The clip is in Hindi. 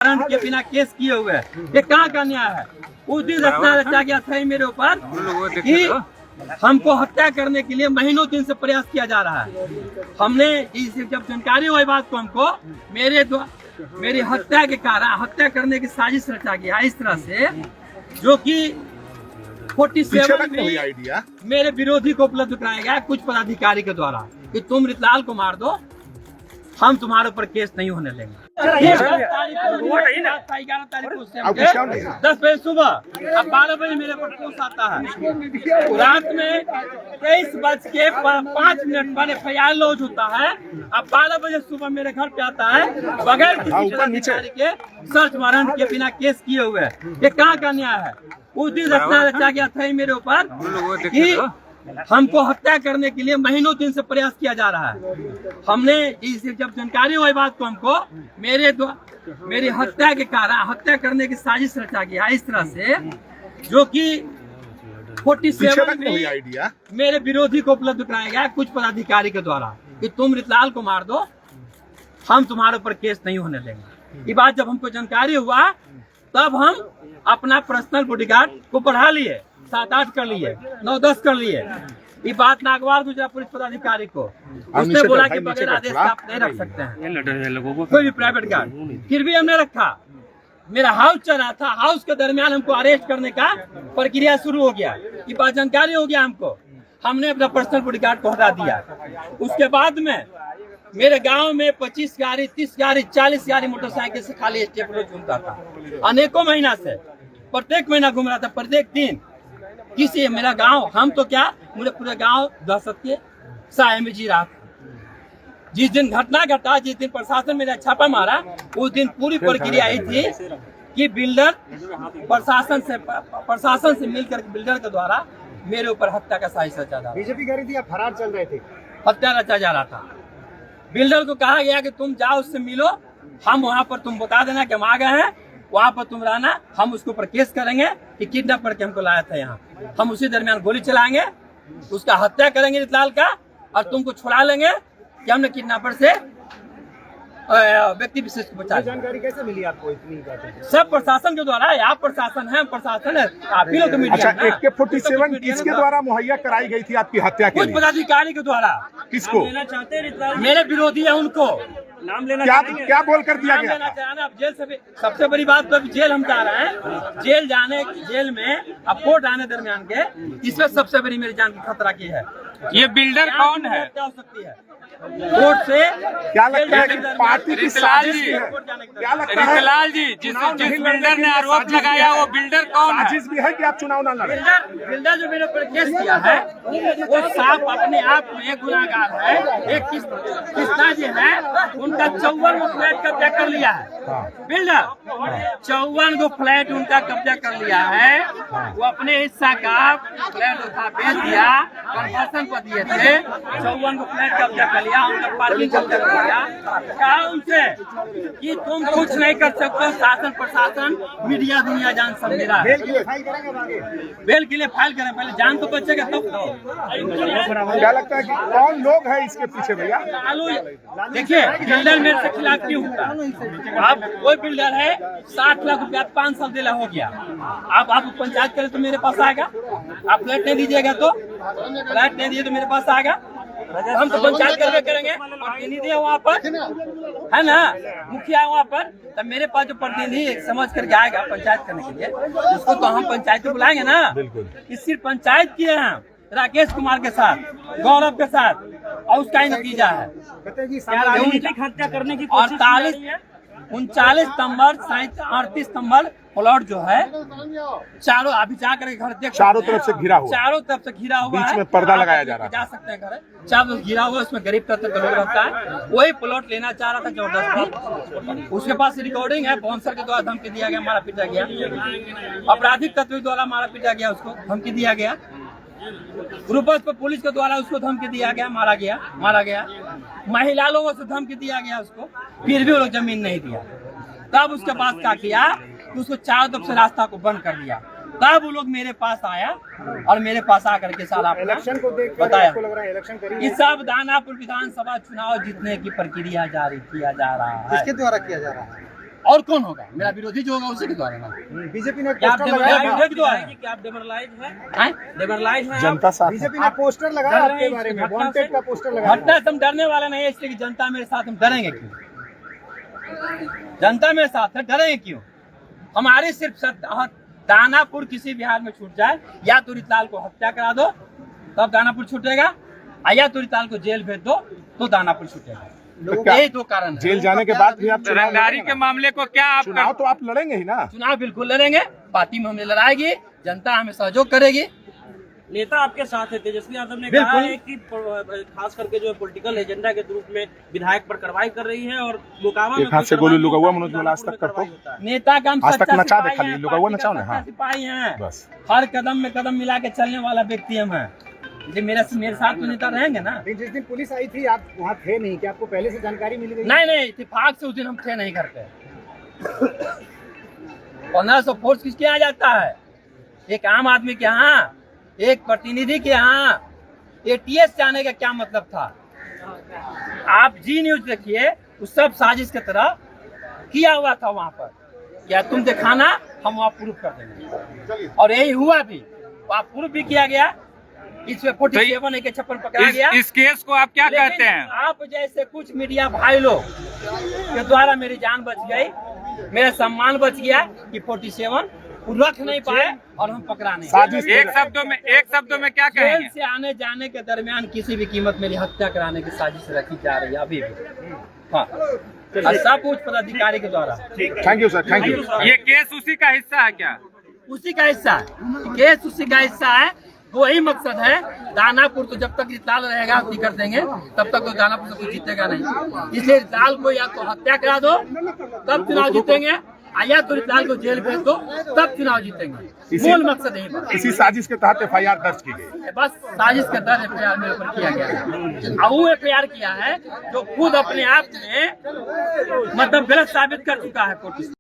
वारंट के बिना केस किए हुए हैं। ये कहाँ का न्याय है? उस दिन रचा गया था मेरे ऊपर कि हमको हत्या करने के लिए महीनों दिन से प्रयास किया जा रहा है। हमने जब जानकारी हुई बात को हमको मेरी हत्या के कारण हत्या करने की साजिश रचा गया इस तरह से, जो कि 47 में मेरे विरोधी को उपलब्ध कराया गया कुछ पदाधिकारी के द्वारा कि तुम रितलाल को मार दो, हम तुम्हारे ऊपर केस नहीं होने देंगे। 11 तारीख को 10 बजे सुबह, अब 12 बजे मेरे पर पोस्ट आता है। रात में 23:05 पर FIR लॉन्च होता है। अब 12 बजे सुबह मेरे घर पे आता है बगैर किसी पदाधिकारी के सर्च वारंट के बिना केस किए हुए हैं। ये कहाँ का न्याय है? उस दिन रचा गया था मेरे ऊपर कि हमको हत्या करने के लिए महीनों दिन से प्रयास किया जा रहा है। हमने जब जानकारी हुई बात को हमको मेरी हत्या के कारण हत्या करने की साजिश रचा गया इस तरह से, जो कि 47 में मेरे विरोधी को उपलब्ध कराया गया कुछ पदाधिकारी के द्वारा कि तुम रितलाल को मार दो, हम तुम्हारे ऊपर केस नहीं होने देंगे। ये बात जब हमको जानकारी हुआ तब हम अपना पर्सनल बॉडीगार्ड को बढ़ा लिए, 7-8 कर लिए, 9-10 कर लिए। ये बात नागवार गुजरात पुलिस पदाधिकारी को, उसने बोला कि बगैर आदेश का आप नहीं रख सकते हैं कोई भी प्राइवेट गार्ड। फिर भी हमने रखा। मेरा हाउस चल रहा था, हाउस के दरमियान हमको अरेस्ट करने का प्रक्रिया शुरू हो गया। ये बात जानकारी हो गया हमको, हमने अपना पर्सनल बॉडीगार्ड को हटा दिया। उसके बाद में मेरे गांव में 25 गाड़ी, 30 गाड़ी, 40 गाड़ी मोटरसाइकिल से खाली स्टेप रोड घूमता था। अनेकों महीना से प्रत्येक महीना घूम रहा था, प्रत्येक दिन किसी मेरा गांव, हम तो क्या मुझे पूरे गांव दहशत के साए में जी रहा था। जिस दिन घटना घटा, जिस दिन प्रशासन मेरा छापा मारा, उस दिन पूरी प्रक्रिया यही थी कि बिल्डर प्रशासन से मिलकर बिल्डर के द्वारा मेरे ऊपर हत्या का साजिश रचा जा रहा। बीजेपी कह रही थी आप फरार चल रहे थे, हत्या रचा जा रहा था। बिल्डर को कहा गया कि तुम जाओ उससे मिलो, हम वहाँ पर तुम बता देना कि हम आ गए हैं, वहाँ पर तुम रहना, हम उसके ऊपर केस करेंगे कि किडनैप करके हमको लाया था यहाँ। हम उसी दरमियान गोली चलाएंगे, उसका हत्या करेंगे रितलाल का, और तुमको छुड़ा लेंगे कि हमने किडनैपर से व्यक्ति विशेष को बचा। जानकारी कैसे मिली आपको इतनी बातें? सब प्रशासन के द्वारा है। आप प्रशासन है, प्रशासन है, आप ही लोग तो मीडिया। अच्छा, AK-47 किसके द्वारा मुहैया कराई गई थी आपकी हत्या के लिए? कुछ पदाधिकारी के द्वारा। किसको? मेरे विरोधी है उनको नाम लेना क्या बोलकर दिया गया? लेना चाहे अब जेल से भी, सबसे बड़ी बात तो अभी जेल हम जा रहे हैं। जेल में अब कोर्ट आने दरमियान के, इसमें सबसे बड़ी मेरी जान की खतरा की है। ये बिल्डर कौन है? क्या हो सकती है कोर्ट से? क्या लगता है कि पार्टी की साजिश है? क्या लगता है रितलाल जी, जिस बिल्डर ने आरोप लगाया वो बिल्डर कौन है? साजिश भी है कि आप चुनाव ना लड़ें? बिल्डर जो मेरे ऊपर केस किया है वो साफ अपने आप में एक गुनाहगार है। एक किस्ता जी है, उनका 54 गो फ्लैट कब्जा कर लिया है। बिल्डर 54 गो फ्लैट उनका कब्जा कर लिया है। वो अपने हिस्सा का फ्लैट उठा बेच दिया, कन्वर्सन पर दिए थे। 54 गो फ्लैट कब्जा कर लिया, उनका पार्किंग कब्जा कर लिया। कहा उनसे कि तुम कुछ नहीं कर सकते, शासन प्रशासन मीडिया दुनिया जान सब मेरा है। बेल के लिए फाइल करें, पहले जान तो बचेगा तब तो। क्या लगता है कि कौन लोग है इसके पीछे भैया? देखिए, बिल्डर मेरे से खिलाफ क्यों होता? अब कोई बिल्डर है 60 लाख रुपया 5 साल दिला हो गया, अब आप पंचायत करें तो मेरे पास आएगा। आप फ्लैट नहीं दीजिएगा तो, फ्लैट नहीं दिए तो मेरे पास आएगा। हम तो पंचायत करके करेंगे। प्रतिनिधि है वहाँ पर, है ना, मुखिया है वहाँ पर, तब मेरे पास जो प्रतिनिधि समझ करके आएगा पंचायत करने के लिए, उसको तो हम पंचायत को बुलाएंगे ना। इस सिर्फ पंचायत किए हैं राकेश कुमार के साथ, गौरव के साथ, और उसका ही नतीजा है। हत्या करने की 39 सितम्बर 38 सितम्बर प्लॉट जो है चारों अभी जा करके घर देख, चारों तरफ से घिरा हुआ, चारों तरफ से घिरा हुआ बीच है। में पर्दा लगाया जा रहा है, जा सकते हैं घर, चारों घिरा हुआ, उसमें गरीब तत्व का लोग रहता है। वही प्लॉट लेना चाह रहा था जबरदस्ती। उसके पास रिकॉर्डिंग है, बाउंसर के द्वारा धमकी दिया गया, मारा पीटा गया, आपराधिक तत्व के द्वारा मारा पीटा गया, उसको धमकी दिया गया, ग्रुपर्स पर पुलिस के द्वारा उसको धमकी दिया गया, मारा गया, महिला लोगों से धमकी दिया गया उसको, फिर भी वो लोग जमीन नहीं दिया। तब उसके पास क्या किया कि उसको चारों तरफ से रास्ता को बंद कर दिया। तब वो लोग मेरे पास आया और मेरे पास आकर के सारा इलेक्शन को देख बताया। लग रहा है इलेक्शन करिए। इस सब दानापुर विधानसभा चुनाव जीतने की प्रक्रिया जारी किया जा रहा है। किसके द्वारा किया जा रहा है? और कौन होगा? मेरा विरोधी जो होगा उसी के द्वारा ना। बीजेपी ने क्या आप पोस्टर लगाया विरोधी के द्वारा? कि आप डेमोरलाइज हैं? हैं? डेमोरलाइज हैं जनता साथ है। बीजेपी ने पोस्टर लगाया आपके बारे में, वांटेड का पोस्टर लगाया। घटना से हम डरने वाले नहीं है, इसलिए कि जनता मेरे साथ, हम डरेंगे क्यों? जनता मेरे साथ है, डरेंगे क्यों? हमारी सिर्फ दानापुर किसी बिहार में छूट जाए, या तो रितलाल को हत्या करा दो तब दानापुर छूटेगा, या तो रितलाल को जेल भेज दो तो दानापुर छूटेगा। क्या यही दो कारण है। जेल जाने के बाद भी आप चुनाव रंगदारी लड़ेंगे के ना? मामले को क्या आप चुनाव तो आप लड़ेंगे ही ना। चुनाव बिल्कुल लड़ेंगे, पार्टी में हमें लड़ाएगी, जनता हमें सहयोग करेगी। नेता आपके साथ है, तेजस्वी यादव ने बिल्कुल। कहा है कि खास करके जो पॉलिटिकल एजेंडा के रूप में विधायक पर कार्रवाई कर रही है और मुकाबला में एक हाथ से कोई गोली कार्रवाई लुका हुआ, नहीं मनोज होता, वाला आज तक दानापुर में कर दो। कार्रवाई होता है। नेता का हम आज तक सच्चा नचा दे सिपाही खाली, हैं, लुका हुआ पार्टी का नचाओ ना, सच्चा हाँ। सिपाही हैं। बस। हर कदम में कदम मिला के चलने वाला व्यक्ति हम हैं। ये मेरे साथ तो नेता रहेंगे ना। जिस दिन पुलिस आई थी आप वहाँ थे नहीं, क्या आपको पहले से जानकारी मिल गई? नहीं, इत्तेफाक से उस दिन हम थे नहीं करते। 1500 फोर्स किसके यहाँ जाता है? एक आम आदमी के यहाँ, एक प्रतिनिधि के यहाँ ATS जाने का क्या मतलब था? आप जी न्यूज देखिए, उस सब साजिश की तरह किया हुआ था वहाँ पर। क्या तुम दिखाना, हम वहाँ प्रूफ कर देंगे, और यही हुआ भी। वहाँ प्रूफ भी किया गया, इसमें 47 AK-56 पकड़ा गया। इस केस को आप क्या लेकिन कहते हैं? आप जैसे कुछ मीडिया भाई लोग के द्वारा मेरी जान बच गई, मेरा सम्मान बच गया कि 47 वो रख नहीं पाए और हम पकड़ा नहीं। साजिश एक शब्दों में क्या जेल कहेंगे? से आने जाने के दरमियान किसी भी कीमत मेरी हत्या कराने की साजिश रखी जा रही है अभी भी। हाँ, और सब उच्च पदाधिकारी के द्वारा। Thank you sir, thank you. ये केस उसी का हिस्सा है क्या? उसी का हिस्सा है, केस उसी का हिस्सा है। वही मकसद है। दानापुर तो जब तक रितलाल रहेगा हम कर देंगे, तब तक तो दानापुर से कुछ जीतेगा नहीं। इसलिए रितलाल को या तो हत्या करा दो तब चुनाव जीतेंगे, या तो रितलाल को जेल भेज दो तब चुनाव जीतेंगे। मूल मकसद यही बात। इसी साजिश के तहत FIR दर्ज की गई। बस साजिश के तहत FIR मेरे ऊपर किया गया है। और वो FIR किया है जो खुद अपने आप में मतलब गलत साबित कर चुका है कोर्ट।